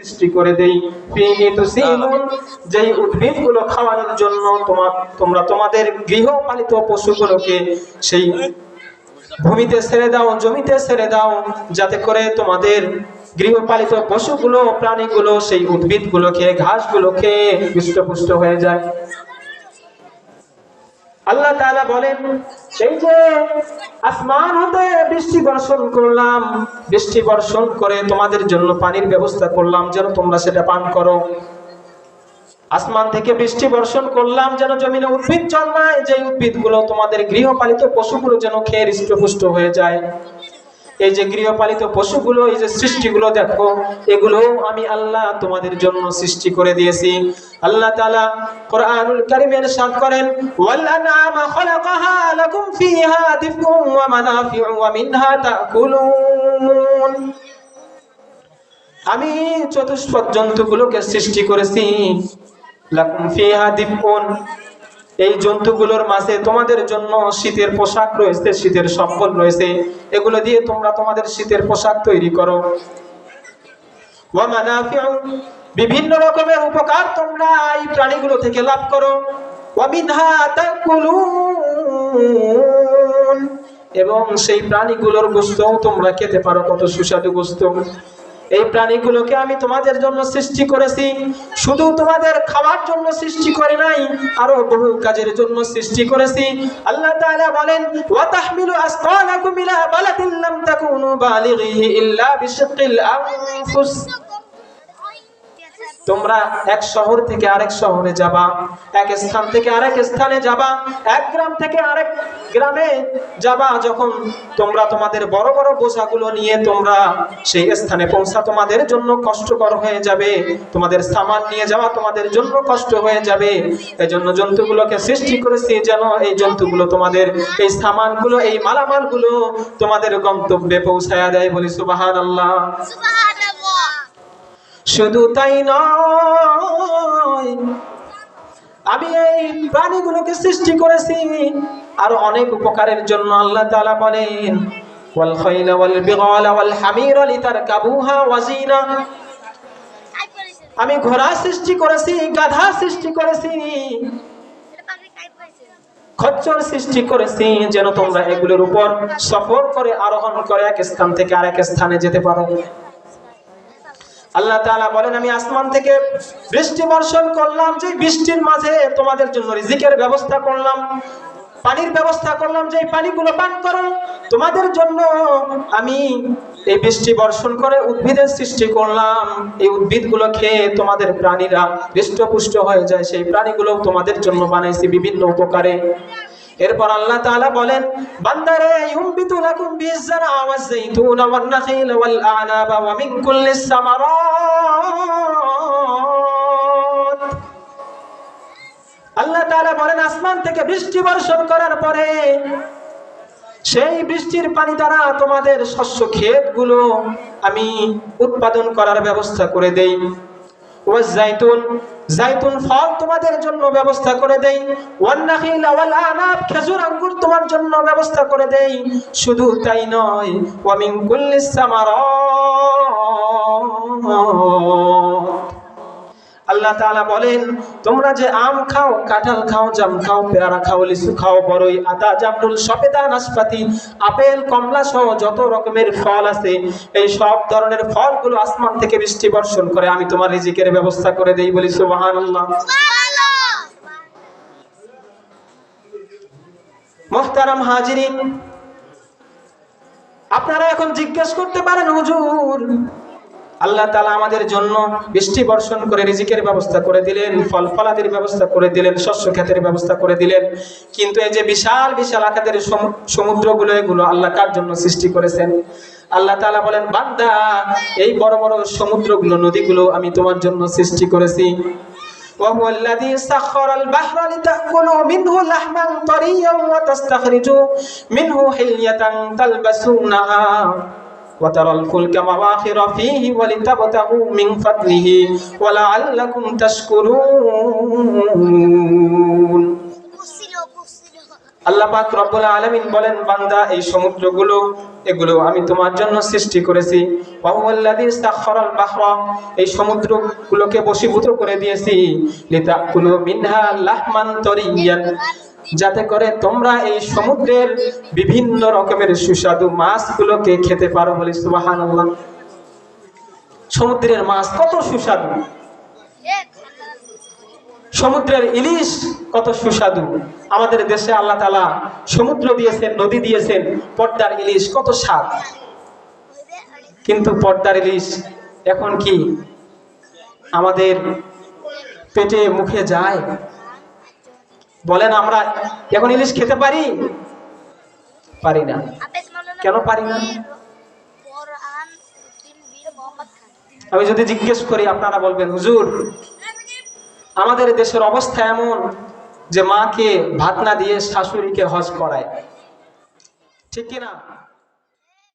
সৃষ্টি করে দেই ফিহি তুসিমুন, যেই উদ্ভিদগুলো খাওয়ানোর জন্য তোমরা তোমাদের গৃহপালিত পশুগুলোকে সেই ভূমিতে ছেড়ে দাও, জমিতে ছেড়ে দাও, যাতে করে তোমাদের গৃহপালিত পশুগুলো, প্রাণীগুলো সেই উদ্ভিদগুলো খেয়ে, ঘাসগুলো খেয়ে হৃষ্টপুষ্ট হয়ে যায়। আল্লাহ তাআলা বলেন, এই যে আসমান হতে বৃষ্টি বর্ষণ করলাম, বৃষ্টি বর্ষণ করে তোমাদের জন্য পানির ব্যবস্থা করলাম যেন তোমরা সেটা পান করো। আসমান থেকে বৃষ্টি বর্ষণ করলাম যেন জমিনে উদ্ভিদ জন্মায়, যে উদ্ভিদগুলো তোমাদের গৃহপালিত পশুগুলো যেন খেয়ে হৃষ্টপুষ্ট হয়ে যায়। এই যে গৃহপালিত পশুগুলো, এই যে সৃষ্টিগুলো দেখো, এগুলো আমি আল্লাহ তোমাদের জন্য সৃষ্টি করে দিয়েছি। আল্লাহ তাআলা কোরআনুল কারীমে ইরশাদ করেন, ওয়াল আনআমা খালাকাহা লাকুম ফিহা দিফউন ওয়া মানাফিউ ওয়া মিনহা তাকুলুন। আমি চতুষ্পদ জন্তুগুলোকে সৃষ্টি করেছি, লাকুম ফিহা দিফউন, এই জন্তুগুলোর মাঝে তোমাদের জন্য শীতের পোশাক রয়েছে, শীতের সম্বল রয়েছে, এগুলো দিয়ে তোমরা তোমাদের শীতের পোশাক তৈরি করো। ওয়া মানাফিউ, বিভিন্ন রকমের উপকার তোমরা এই প্রাণীগুলো থেকে লাভ করো। ওয়া মিনহা তাকুলুন, এবং সেই প্রাণীগুলোর গোশতও তোমরা খেতে পারো, কত সুস্বাদু গোশত। এই প্রাণীগুলোকে আমি তোমাদের জন্য সৃষ্টি করেছি, শুধু তোমাদের খাওয়ার জন্য সৃষ্টি করে নাই, আরো বহু কাজের জন্য সৃষ্টি করেছি। আল্লাহ তাআলা বলেন, ওয়া তাহমিলু আসকালাকুম ইলা বালাদিন লাম তাকুনু বালিগিহি ইল্লা বিশিক্কিল আনফুস। তোমরা এক শহর থেকে আরেক শহরে যাবা, এক স্থান থেকে আরেক স্থানে যাবা, এক গ্রাম থেকে আরেক গ্রামে যাবা, যখন তোমরা তোমাদের বড় বড় বোঝাগুলো নিয়ে তোমরা সেই স্থানে পৌঁছা তোমাদের জন্য কষ্টকর হয়ে যাবে, তোমাদের সামান নিয়ে যাওয়া তোমাদের জন্য কষ্ট হয়ে যাবে। এজন্য জন্তুগুলোকে সৃষ্টি করেছি যেন এই জন্তুগুলো তোমাদের এই সামানগুলো, এই মালামালগুলো তোমাদের গন্তব্যে পৌঁছায়া দেয়। বলি সুবহানাল্লাহ। শুধু তাই নয়, আমি এই প্রাণীগুলোকে সৃষ্টি করেছি আরো অনেক উপকারের জন্য। আল্লাহ তাআলা বলেন, ওয়াল খাইলা ওয়াল বিগালা ওয়াল হামিরা লিতারকাবুহা ওয়া জিনা, আমি ঘোড়া সৃষ্টি করেছি, গাধা সৃষ্টি করেছি, খচ্চর সৃষ্টি করেছি, যেন তোমরা এগুলোর উপর সফর করে, আরোহণ করে এক স্থান থেকে আরেক স্থানে যেতে পারো। আল্লাহ তাআলা বলেন, আমি আসমান থেকে বৃষ্টি বর্ষণ করলাম, যে বৃষ্টির মাঝে তোমাদের জন্য রিজিকের ব্যবস্থা করলাম, পানির ব্যবস্থা করলাম, যে পানিগুলো পান করো। তোমাদের জন্য আমি এই বৃষ্টি বর্ষণ করে উদ্ভিদের সৃষ্টি করলাম, এই উদ্ভিদগুলো খেয়ে তোমাদের প্রাণীরা হৃষ্টপুষ্ট হয়ে যায়, সেই প্রাণীগুলো তোমাদের জন্য বানাইছি বিভিন্ন উপকারে। এরপর আল্লাহ তাআলা বলেন, বান্দারে ইউমবিতু লাকুম বিজ-জারআ ওয়াজ-যাইতুনা ওয়ান-নাখিলা ওয়াল-আ'নাবা ওয়া মিন কুল্লিস সামারাত। আল্লাহ তাআলা বলেন, আসমান থেকে বৃষ্টি বর্ষণ করার পরে সেই বৃষ্টির পানি দ্বারা তোমাদের শস্য ক্ষেতগুলো আমি উৎপাদন করার ব্যবস্থা করে দেই। ওয়াজ-যাইতুন, জাইতুন ফল তোমাদের জন্য ব্যবস্থা করে দেই। ওয়ান-নাখিলা ওয়াল-আ'নাব, খেজুর আঙ্গুর তোমার জন্য ব্যবস্থা করে দেই। শুধু তাই নয়, ওয়া মিন কুল্লিস সামারাত, আল্লাহ তাআলা বলেন, তোমরা যে আম খাও, কাঁঠাল খাও, জাম খাও, পেয়ারা খাও, লিচু খাও, বড়ই, আতা, জামরুল, সবেদা, নাশপাতি, আপেল, কমলা সহ যত রকমের ফল আছে, এই সব ধরনের ফলগুলো আসমান থেকে বৃষ্টি বর্ষণ করে আমি তোমার রিজিকের ব্যবস্থা করে দেই। বলি সুবহানাল্লাহ। মুহতারাম হাজিরিন, আপনারা এখন জিজ্ঞেস করতে পারেন, হুজুর আল্লাহ তাআলা আমাদের জন্য বৃষ্টি বর্ষণ করে রিজিকের ব্যবস্থা করে দিলেন, ফল ফলাদির ব্যবস্থা করে দিলেন, শস্য ক্ষেতের ব্যবস্থা করে দিলেন, কিন্তু এই যে বিশাল বিশাল আকারের সমুদ্রগুলো, এগুলো আল্লাহ কার জন্য সৃষ্টি করেছেন? আল্লাহ তাআলা বলেন, বান্দা এই বড় বড় সমুদ্রগুলো, নদীগুলো আমি তোমার জন্য সৃষ্টি করেছি। وهو الذي سخر البحر لتأكلوا منه لحما طريا وتستخرجوا منه حلية تلبسونها وترى الفلك مواخر فيه ولتبتغوا من فضله ولعلكم تشكرون। আল্লাহ পাক রব্বুল আলামিন বলেন, বান্দা এই সমুদ্রগুলো এগুলো আমি তোমার জন্য সৃষ্টি করেছি। ওয়াহুয়াল্লাযী সাখখারাল বাহরা, এই সমুদ্রগুলোকে বশীভূত করে দিয়েছি। লিতাকুলু মিনহা লাহমান তরিয়ান, যাতে করে তোমরা এই সমুদ্রের বিভিন্ন রকমের সুস্বাদু মাছগুলোকে খেতে পারো। বলি সুবহানাল্লাহ। সমুদ্রের মাছ কত সুস্বাদু, সমুদ্রের ইলিশ কত সুস্বাদু। আমাদের দেশে আল্লাহ তাআলা সমুদ্র দিয়েছেন, নদী দিয়েছেন, পদ্মার ইলিশ কত স্বাদ। কিন্তু পদ্মার ইলিশ এখন কি আমাদের পেটে মুখে যায়? বলেন, আমরা এখন ইলিশ খেতে পারি? পারি না। কেন পারি না? আমি যদি জিজ্ঞেস করি, আপনারা বলবেন হুজুর আমাদের দেশের অবস্থা এমন যে মাকে ভাত না দিয়ে শাশুড়িকে হজ করায়, ঠিক কিনা?